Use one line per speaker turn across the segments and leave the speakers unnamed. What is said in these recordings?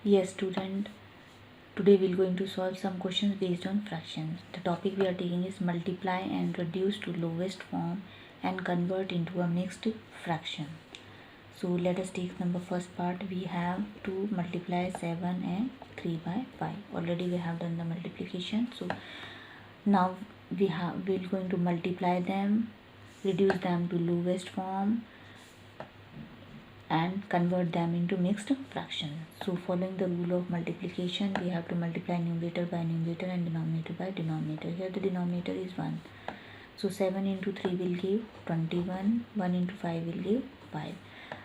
Yes, student. Today we are going to solve some questions based on fractions. The topic we are taking is multiply and reduce to lowest form and convert into a mixed fraction. So let us take number first part. We have to multiply 7 and 3 by 5. Already we have done the multiplication. So now we're going to multiply them, reduce them to lowest form and convert them into mixed fraction. So following the rule of multiplication, we have to multiply numerator by numerator and denominator by denominator. Here the denominator is 1. So 7 into 3 will give 21, 1 into 5 will give 5.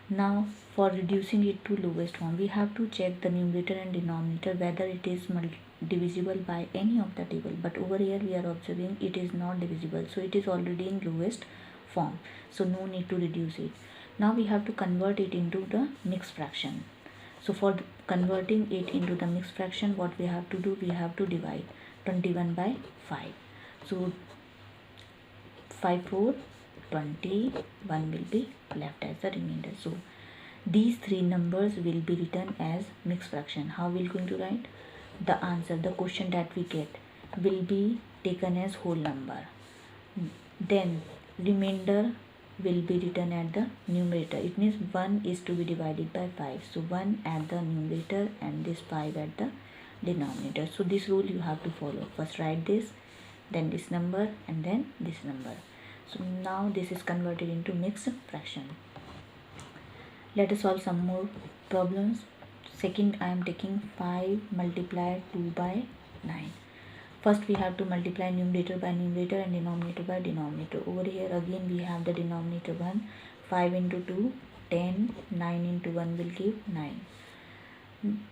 Now for reducing it to lowest form, we have to check the numerator and denominator whether it is divisible by any of the table. But over here we are observing it is not divisible. So it is already in lowest form. So no need to reduce it. Now we have to convert it into the mixed fraction. So for converting it into the mixed fraction, what we have to do, we have to divide 21 by 5. So 5 4 20, 1 will be left as the remainder. So these three numbers will be written as mixed fraction. How we are going to write? The answer, the question that we get will be taken as whole number. Then remainder will be written at the numerator. It means 1 is to be divided by 5. So 1 at the numerator and this 5 at the denominator. So this rule you have to follow. First write this, then this number, and then this number. So now this is converted into mixed fraction. Let us solve some more problems. Second, I am taking 5 multiplied 2 by 9. First we have to multiply numerator by numerator and denominator by denominator. Over here again we have the denominator 1. 5 into 2, 10, 9 into 1 will give 9.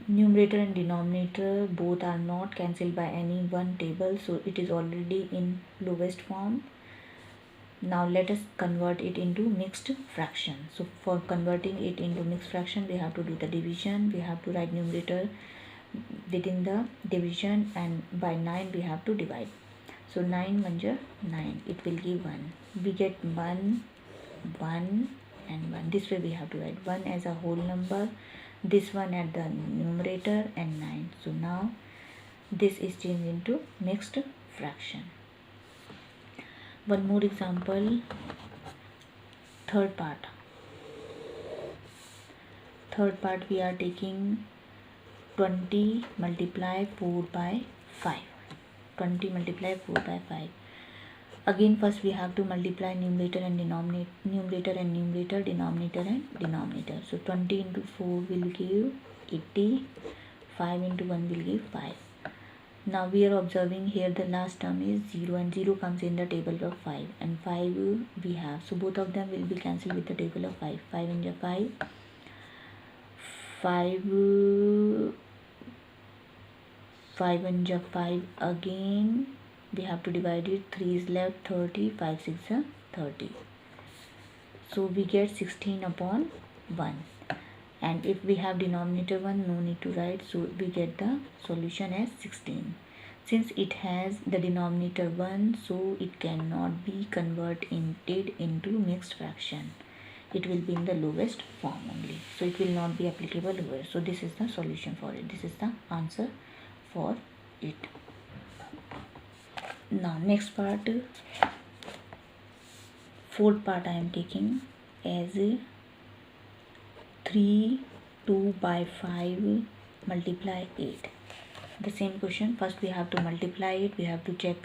Numerator and denominator both are not cancelled by any one table. So it is already in lowest form. Now let us convert it into mixed fraction. So for converting it into mixed fraction, we have to do the division. We have to write numerator within the division and by 9 we have to divide. So 9 1 9, it will give 1. We get 1, 1 and 1. This way we have to write 1 as a whole number, this one at the numerator and 9. So now this is changed into mixed fraction. One more example, third part. Third part we are taking 20 multiply 4 by 5. 20 multiply 4 by 5. Again first we have to multiply numerator and denominator, numerator and numerator, denominator and denominator. So 20 into 4 will give 80, 5 into 1 will give 5. Now we are observing here the last term is 0 and 0 comes in the table of 5 and 5 we have. So both of them will be cancelled with the table of 5. 5 into 5, 5 into 5 again. We have to divide it. 3 is left, 30, 5 6 are 30. So we get 16 upon 1. And if we have denominator 1, no need to write. So we get the solution as 16. Since it has the denominator 1, so it cannot be converted into mixed fraction. It will be in the lowest form only. So it will not be applicable here. So this is the solution for it. This is the answer for it. Now next part, fourth part I am taking as 3 2 by 5 multiply 8. The same question. First we have to multiply it. We have to check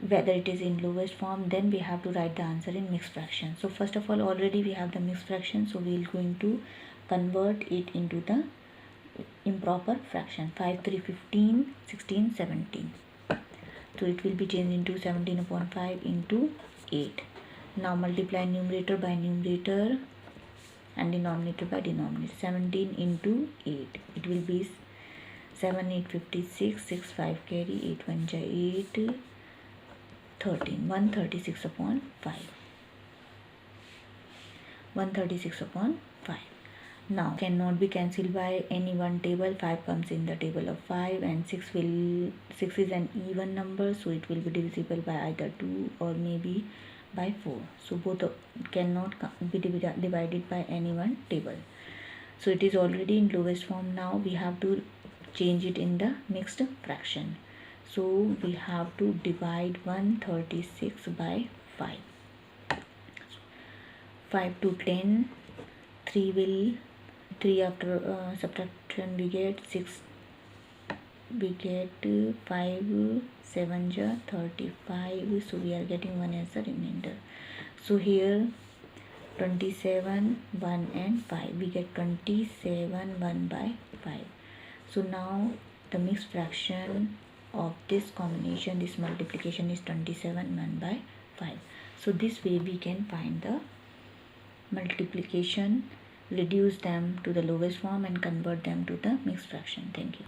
whether it is in lowest form. Then we have to write the answer in mixed fraction. So first of all, already we have the mixed fraction. So we are going to convert it into the improper fraction. 5 3 15, 16 17. So it will be changed into 17 upon 5 into 8. Now multiply numerator by numerator and denominator by denominator. 17 into 8, it will be 7 8 56, 6 5 carry, 8 1 8, 13, 136 upon 5. 136 upon 5. Now cannot be cancelled by any one table. 5 comes in the table of 5 and 6 is an even number, so it will be divisible by either 2 or maybe by 4. So both cannot be divided by any one table. So it is already in lowest form. Now we have to change it in the mixed fraction. So we have to divide 136 by 5. 5 to 10, 3 will 3 after subtraction we get 6, we get 5 7 ja 35, so we are getting 1 as the remainder. So here 27 1 and 5, we get 27 1 by 5. So now the mixed fraction of this combination, this multiplication, is 27 1 by 5. So this way we can find the multiplication, reduce them to the lowest form and convert them to the mixed fraction. Thank you.